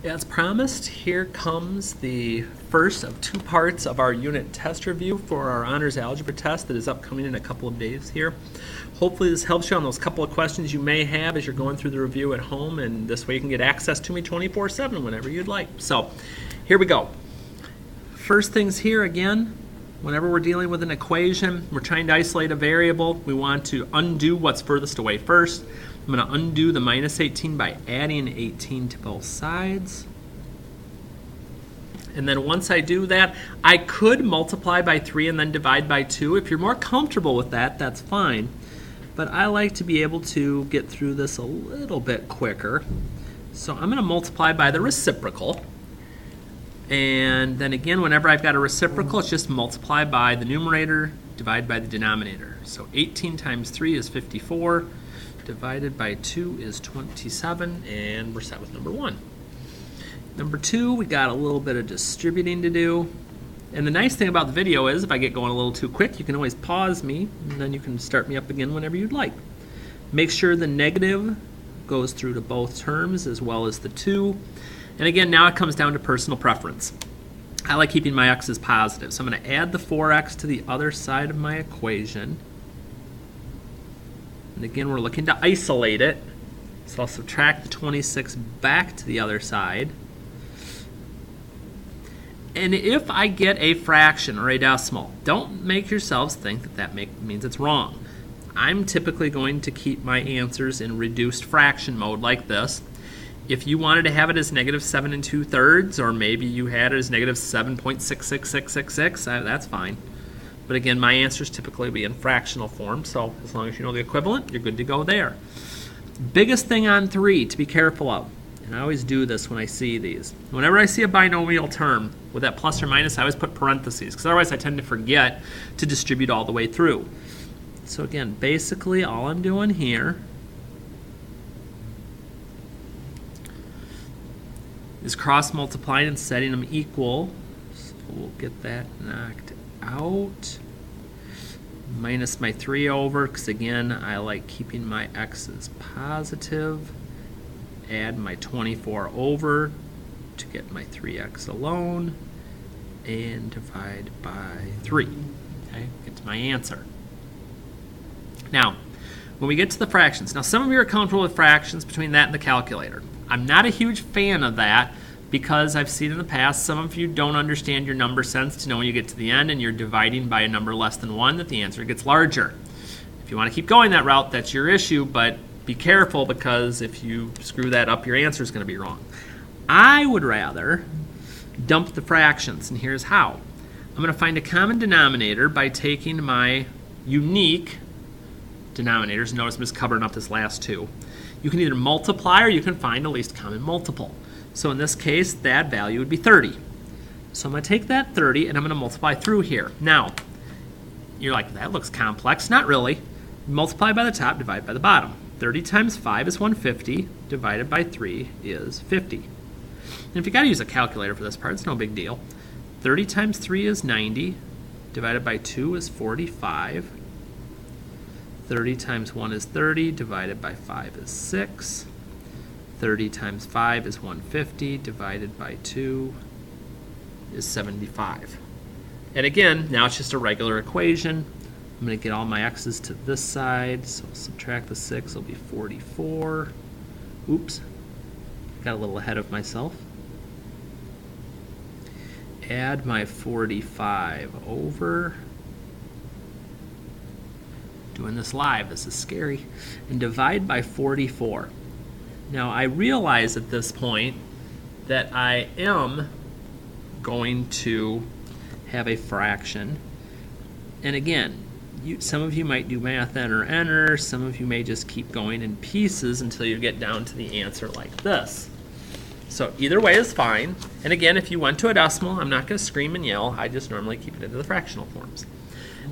As promised, here comes the first of two parts of our unit test review for our honors algebra test that is upcoming in a couple of days here. Hopefully this helps you on those couple of questions you may have as you're going through the review at home, and this way you can get access to me 24/7 whenever you'd like. So here we go. First things here again, whenever we're dealing with an equation, we're trying to isolate a variable, we want to undo what's furthest away first. I'm going to undo the minus 18 by adding 18 to both sides. And then once I do that, I could multiply by 3 and then divide by 2. If you're more comfortable with that, that's fine. But I like to be able to get through this a little bit quicker. So I'm going to multiply by the reciprocal. And then again, whenever I've got a reciprocal, it's just multiply by the numerator, divide by the denominator. So 18 times 3 is 54. Divided by 2 is 27, and we're set with number 1. Number 2, we got a little bit of distributing to do. And the nice thing about the video is if I get going a little too quick, you can always pause me, and then you can start me up again whenever you'd like. Make sure the negative goes through to both terms as well as the 2. And again, now it comes down to personal preference. I like keeping my x's positive, so I'm going to add the 4x to the other side of my equation. And again, we're looking to isolate it. So I'll subtract the 26 back to the other side. And if I get a fraction or a decimal, don't make yourselves think that that means it's wrong. I'm typically going to keep my answers in reduced fraction mode like this. If you wanted to have it as negative 7 2/3, or maybe you had it as negative 7.66666, that's fine. But again, my answers typically be in fractional form, so as long as you know the equivalent, you're good to go there. Biggest thing on 3 to be careful of, and I always do this when I see these. Whenever I see a binomial term with that plus or minus, I always put parentheses, because otherwise I tend to forget to distribute all the way through. So again, basically all I'm doing here is cross-multiplying and setting them equal. So we'll get that knocked out. Minus my 3 over, because again, I like keeping my x's positive. Add my 24 over to get my 3x alone. And divide by 3. Okay, get to my answer. Now, when we get to the fractions, now some of you are comfortable with fractions between that and the calculator. I'm not a huge fan of that because I've seen in the past some of you don't understand your number sense to know when you get to the end and you're dividing by a number less than 1 that the answer gets larger. If you want to keep going that route, that's your issue, but be careful because if you screw that up, your answer is going to be wrong. I would rather dump the fractions, and here's how. I'm going to find a common denominator by taking my unique denominators. Notice I'm just covering up this last 2. You can either multiply or you can find a least common multiple. So in this case, that value would be 30. So I'm going to take that 30 and I'm going to multiply through here. Now, you're like, that looks complex. Not really. Multiply by the top, divide by the bottom. 30 times 5 is 150, divided by 3 is 50. And if you got to use a calculator for this part, it's no big deal. 30 times 3 is 90, divided by 2 is 45. 30 times 1 is 30, divided by 5 is 6. 30 times 5 is 150, divided by 2 is 75. And again, now it's just a regular equation. I'm going to get all my x's to this side, so subtract the 6 will be 44. Oops, got a little ahead of myself. Add my 45 over. Doing this live, this is scary. And divide by 44. Now I realize at this point that I am going to have a fraction. And again, some of you might do math N or N-er, some of you may just keep going in pieces until you get down to the answer like this. So either way is fine. And again, if you went to a decimal, I'm not going to scream and yell. I just normally keep it into the fractional forms.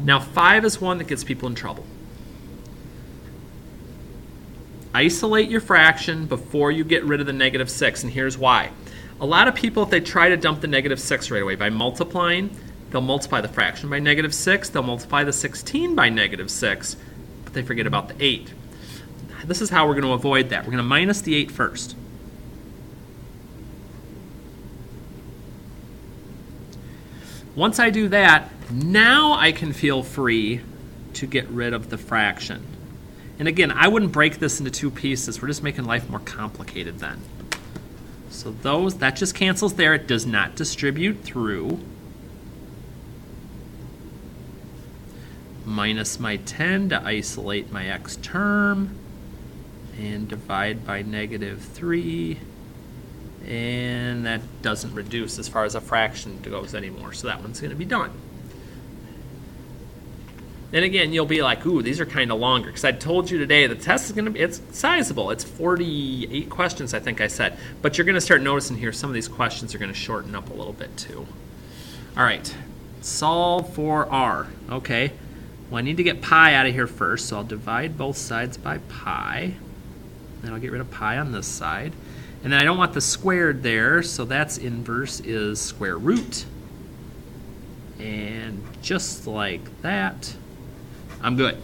Now 5 is one that gets people in trouble. Isolate your fraction before you get rid of the negative 6, and here's why. A lot of people, if they try to dump the negative 6 right away by multiplying, they'll multiply the fraction by negative 6, they'll multiply the 16 by negative 6, but they forget about the 8. This is how we're going to avoid that. We're going to minus the 8 first. Once I do that, now I can feel free to get rid of the fraction. And again, I wouldn't break this into two pieces. We're just making life more complicated then. So that just cancels there. It does not distribute through. Minus my 10 to isolate my x term. And divide by -3. And that doesn't reduce as far as a fraction goes anymore. So that one's going to be done. And again, you'll be like, ooh, these are kind of longer. Because I told you today the test is going to be, it's sizable. It's 48 questions, I think I said. But you're going to start noticing here some of these questions are going to shorten up a little bit too. All right, solve for r. Okay, well, I need to get pi out of here first. So I'll divide both sides by pi. Then I'll get rid of pi on this side. And then I don't want the squared there, so that's inverse is square root. And just like that, I'm good.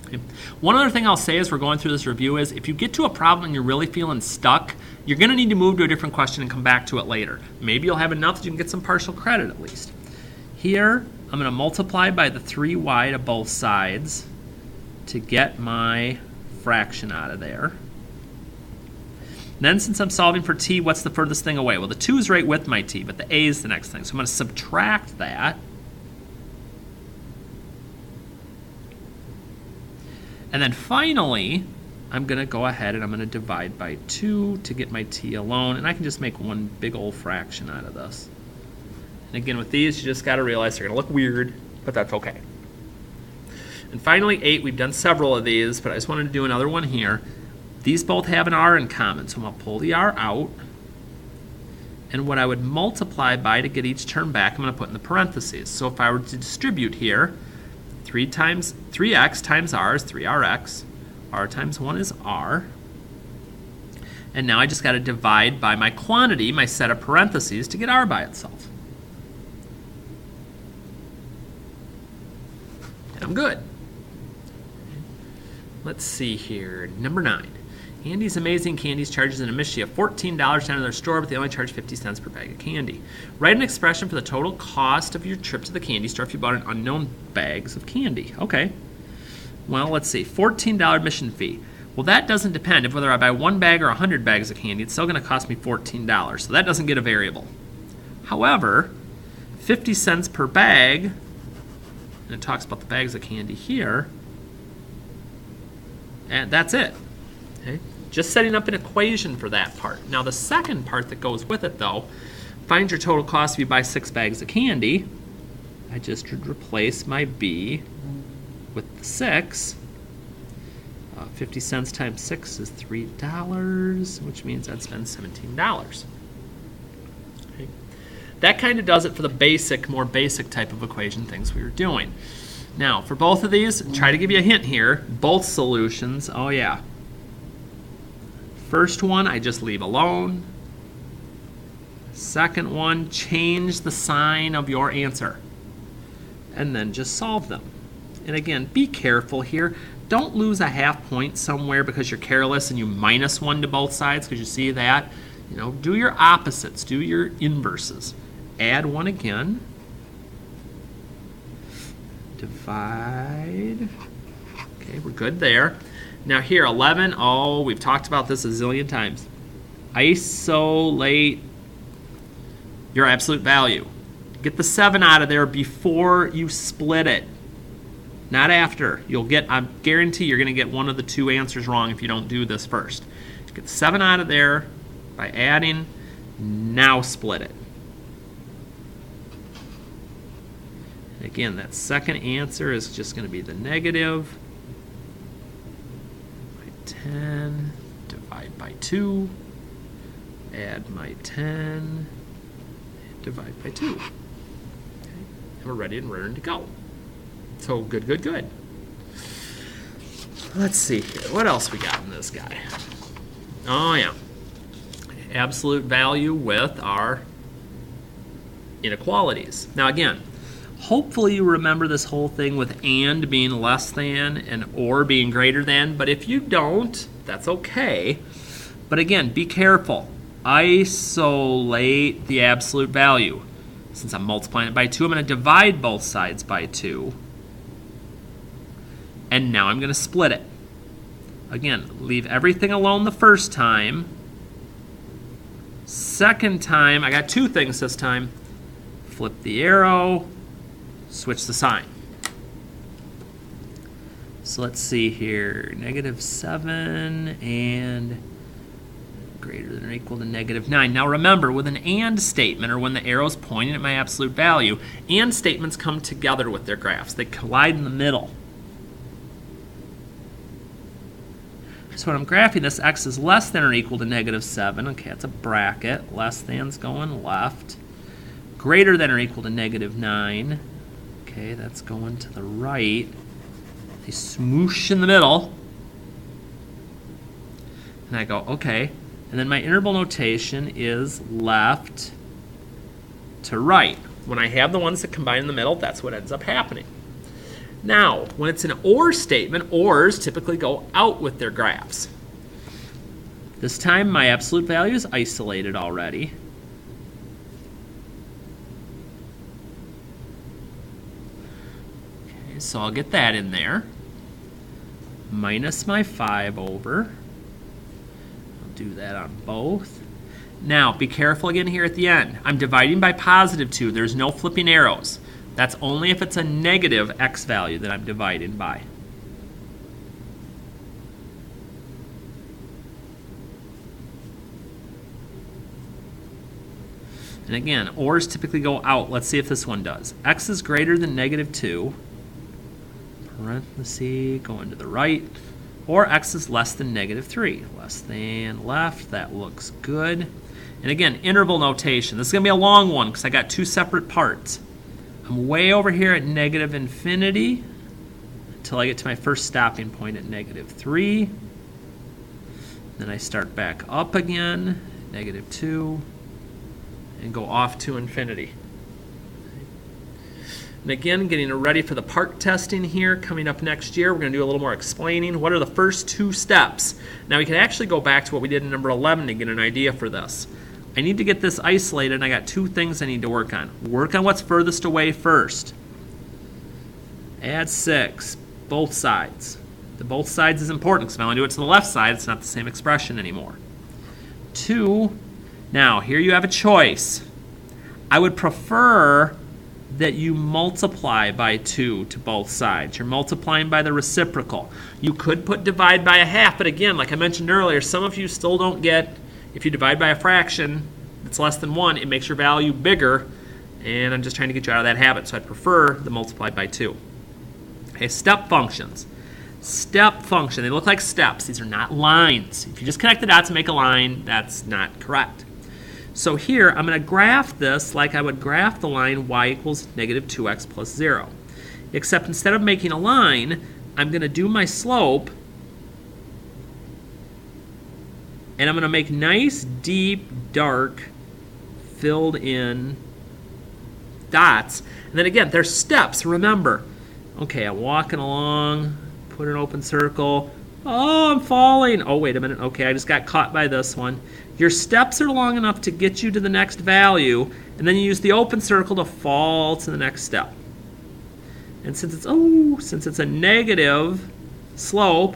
Okay. One other thing I'll say as we're going through this review is if you get to a problem and you're really feeling stuck, you're going to need to move to a different question and come back to it later. Maybe you'll have enough that you can get some partial credit at least. Here, I'm going to multiply by the 3y to both sides to get my fraction out of there. Then since I'm solving for t, what's the furthest thing away? Well, the 2 is right with my t, but the a is the next thing. So I'm going to subtract that. And then finally, I'm going to go ahead and I'm going to divide by 2 to get my t alone. And I can just make one big old fraction out of this. And again, with these, you just got to realize they're going to look weird, but that's okay. And finally, 8. We've done several of these, but I just wanted to do another one here. These both have an r in common, so I'm going to pull the r out. And what I would multiply by to get each term back, I'm going to put in the parentheses. So if I were to distribute here, 3x times r is 3rx. r times 1 is r. And now I just got to divide by my quantity, my set of parentheses, to get r by itself. And I'm good. Let's see here. Number 9. Andy's Amazing Candies charges an admission of $14 down to their store, but they only charge 50 cents per bag of candy. Write an expression for the total cost of your trip to the candy store if you bought an unknown bags of candy. Okay. Well, let's see. $14 admission fee. Well, that doesn't depend. If whether I buy 1 bag or 100 bags of candy, it's still going to cost me $14. So that doesn't get a variable. However, 50 cents per bag, and it talks about the bags of candy here, and that's it. Okay. Just setting up an equation for that part. Now the second part that goes with it though, find your total cost if you buy 6 bags of candy. I just would replace my b with the 6. 50 cents times 6 is $3, which means I'd spend $17. Okay. That kind of does it for the basic, more basic type of equation things we were doing. Now for both of these, try to give you a hint here, both solutions, oh yeah. First one, I just leave alone. Second one, change the sign of your answer. And then just solve them. And again, be careful here. Don't lose a half point somewhere because you're careless and you minus 1 to both sides, because you see that. You know, do your opposites, do your inverses. Add 1 again. Divide. Okay, we're good there. Now here, 11, oh, we've talked about this a zillion times. Isolate your absolute value. Get the 7 out of there before you split it, not after. You'll get, I guarantee you're going to get one of the 2 answers wrong if you don't do this first. Get the 7 out of there by adding, now split it. And again, that second answer is just going to be the negative. 10, divide by 2, add my 10, divide by 2. Okay. And we're ready and raring to go. So good, good, good. Let's see here. What else we got in this guy? Oh, yeah. Absolute value with our inequalities. Now, again, hopefully you remember this whole thing with and being less than and or being greater than, but if you don't, that's okay. But again, be careful. Isolate the absolute value. Since I'm multiplying it by 2, I'm going to divide both sides by 2. And now I'm going to split it. Again, leave everything alone the first time. Second time, I got two things this time. Flip the arrow, switch the sign. So let's see here, -7 and greater than or equal to -9. Now remember, with an AND statement, or when the arrow's pointing at my absolute value, AND statements come together with their graphs. They collide in the middle. So when I'm graphing this, x is less than or equal to -7. Okay, that's a bracket. Less than's going left. Greater than or equal to -9. Okay, that's going to the right. They smoosh in the middle. And I go, okay. And then my interval notation is left to right. When I have the ones that combine in the middle, that's what ends up happening. Now, when it's an OR statement, ORs typically go out with their graphs. This time, my absolute value is isolated already. Okay, so I'll get that in there. Minus my 5 over. I'll do that on both. Now, be careful again here at the end. I'm dividing by +2. There's no flipping arrows. That's only if it's a negative x value that I'm dividing by. And again, ORs typically go out. Let's see if this one does. X is greater than -2. Parenthesis, going to the right. Or x is less than -3. Less than left. That looks good. And again, interval notation. This is going to be a long one because I got two separate parts. I'm way over here at -infinity until I get to my first stopping point at -3. Then I start back up again, -2, and go off to infinity. And again, getting ready for the part testing here coming up next year. We're going to do a little more explaining. What are the first two steps? Now we can actually go back to what we did in number 11 to get an idea for this. I need to get this isolated, and I got two things I need to work on. Work on what's furthest away first. Add 6, both sides. The both sides is important because if I only do it to the left side, it's not the same expression anymore. 2, now here you have a choice. I would prefer that you multiply by 2 to both sides. You're multiplying by the reciprocal. You could put divide by 1/2, but again, like I mentioned earlier, some of you still don't get, if you divide by a fraction that's less than 1, it makes your value bigger, and I'm just trying to get you out of that habit, so I'd prefer the multiply by 2. Okay, step functions. Step function, they look like steps. These are not lines. If you just connect the dots and make a line, that's not correct. So here, I'm going to graph this like I would graph the line y equals -2x plus 0. Except instead of making a line, I'm going to do my slope, and I'm going to make nice, deep, dark, filled in dots. And then again, there's steps, remember. Okay, I'm walking along, put an open circle. Oh, I'm falling. Oh, wait a minute. Okay, I just got caught by this one. Your steps are long enough to get you to the next value, and then you use the open circle to fall to the next step. And since it's a negative slope,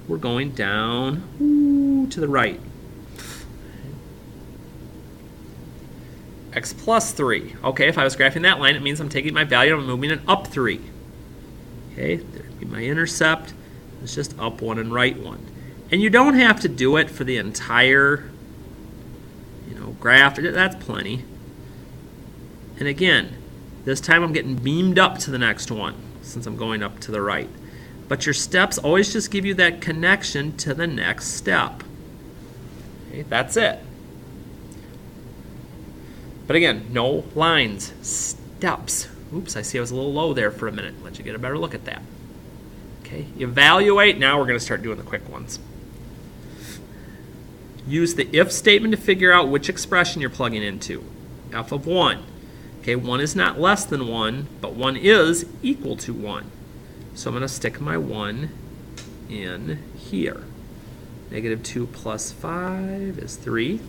we're going down to the right. X plus 3. Okay, if I was graphing that line, it means I'm taking my value and I'm moving it up 3. Okay, there'd be my intercept. It's just up 1 and right 1. And you don't have to do it for the entire, graph. That's plenty. And again, this time I'm getting beamed up to the next one since I'm going up to the right. But your steps always just give you that connection to the next step. Okay, that's it. But again, no lines, steps. Oops, I see I was a little low there for a minute. Let you get a better look at that. Okay, evaluate. Now we're going to start doing the quick ones. Use the if statement to figure out which expression you're plugging into. F of 1. Okay, 1 is not less than 1, but 1 is equal to 1. So I'm going to stick my 1 in here. -2 plus 5 is 3.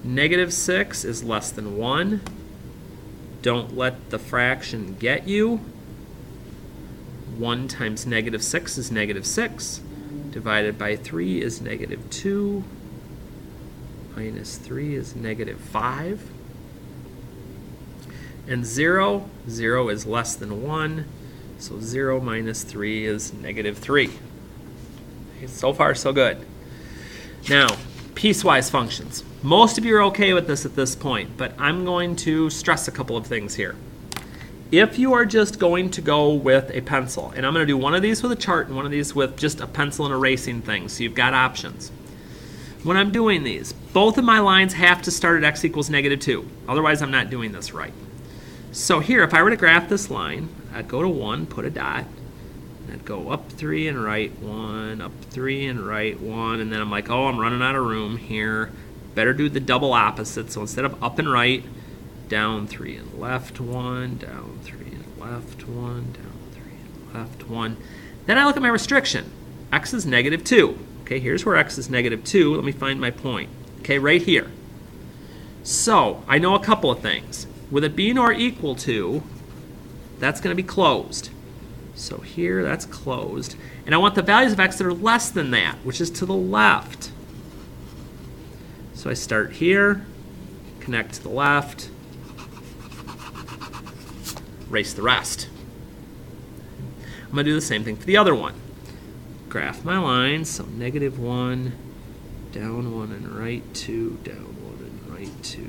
Negative 6 is less than 1. Don't let the fraction get you. 1 times negative 6 is negative 6. Divided by 3 is negative 2. Minus 3 is negative 5. And 0 is less than 1. So 0 minus 3 is negative 3. Okay, so far, so good. Now, piecewise functions. Most of you are okay with this at this point, but I'm going to stress a couple of things here. If you are just going to go with a pencil, and I'm going to do one of these with a chart and one of these with just a pencil and erasing thing, so you've got options. When I'm doing these, both of my lines have to start at x equals negative 2. Otherwise, I'm not doing this right. So here, if I were to graph this line, I'd go to 1, put a dot, and I'd go up 3 and right 1, up 3 and right 1, and then I'm like, oh, I'm running out of room here. Better do the double opposite. So instead of up and right, down 3 and left 1, down 3 and left 1, down 3 and left 1. Then I look at my restriction. X is negative 2. Okay, here's where x is negative 2. Let me find my point. Okay, right here. So I know a couple of things. With it being or equal to, that's going to be closed. So here, that's closed. And I want the values of x that are less than that, which is to the left. So I start here, connect to the left, erase the rest. I'm going to do the same thing for the other one. Graph my lines, so negative 1, down 1 and right 2, down 1 and right 2,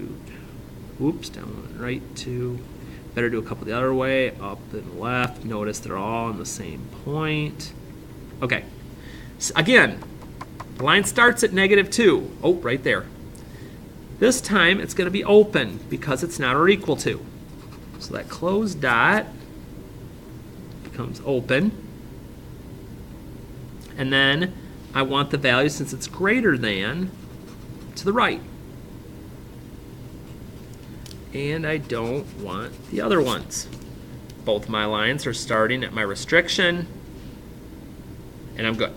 whoops, down 1 and right 2. Better do a couple the other way, up and left. Notice they're all on the same point. Okay, so again, the line starts at negative 2. Oh, right there. This time it's going to be open because it's not or equal to. So that closed dot becomes open. And then I want the value, since it's greater than, to the right. And I don't want the other ones. Both my lines are starting at my restriction, and I'm good.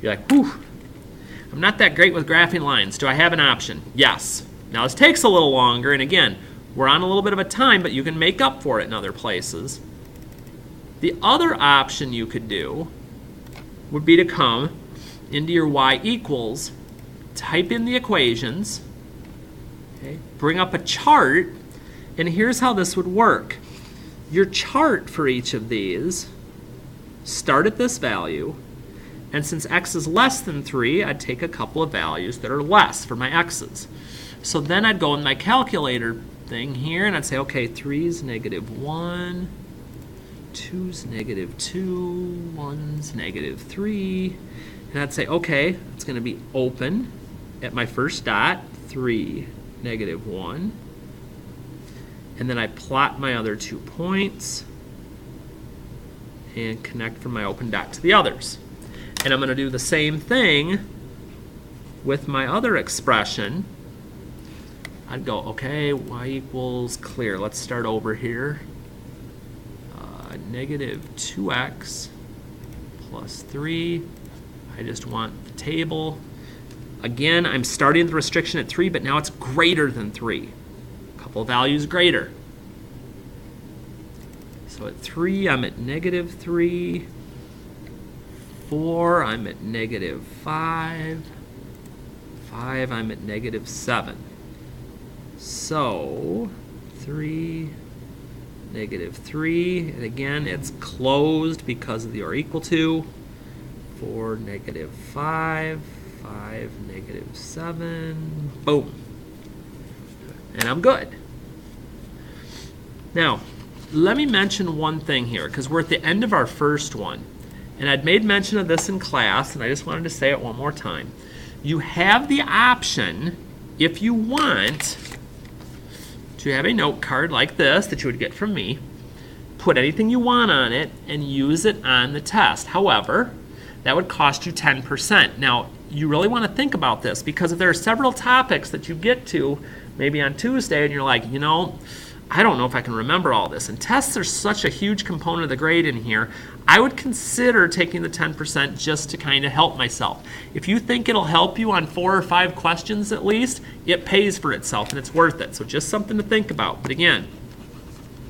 You're like, whew, I'm not that great with graphing lines. Do I have an option? Yes. Now this takes a little longer, and again, we're on a little bit of a time, but you can make up for it in other places. The other option you could do would be to come into your y equals, type in the equations, okay, bring up a chart, and here's how this would work. Your chart for each of these start at this value, and since x is less than 3, I'd take a couple of values that are less for my x's. So then I'd go in my calculator thing here, and I'd say, okay, 3 is negative 1, 2's negative 2, 1's negative 3, and I'd say, okay, it's going to be open at my first dot, 3, negative 1, and then I plot my other 2 points and connect from my open dot to the others. And I'm going to do the same thing with my other expression. I'd go, okay, y equals clear. Let's start over here. Negative 2x plus 3. I just want the table. Again, I'm starting the restriction at 3, but now it's greater than 3. A couple of values greater. So at 3, I'm at negative 3. 4, I'm at negative 5. 5, I'm at negative 7. So 3, negative 3, and again, it's closed because of the or equal to. 4, negative 5, 5, negative 7, boom. And I'm good. Now, let me mention one thing here, because we're at the end of our first one. And I'd made mention of this in class, and I just wanted to say it one more time. You have the option, if you want, to have a note card like this that you would get from me, put anything you want on it, and use it on the test. However, that would cost you 10%. Now, you really want to think about this, because if there are several topics that you get to, maybe on Tuesday, and you're like, you know, I don't know if I can remember all this. And tests are such a huge component of the grade in here. I would consider taking the 10% just to kind of help myself. If you think it'll help you on 4 or 5 questions at least, it pays for itself and it's worth it. So just something to think about. But again,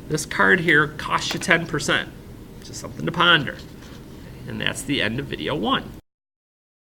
this card here costs you 10%. Just something to ponder. And that's the end of video 1.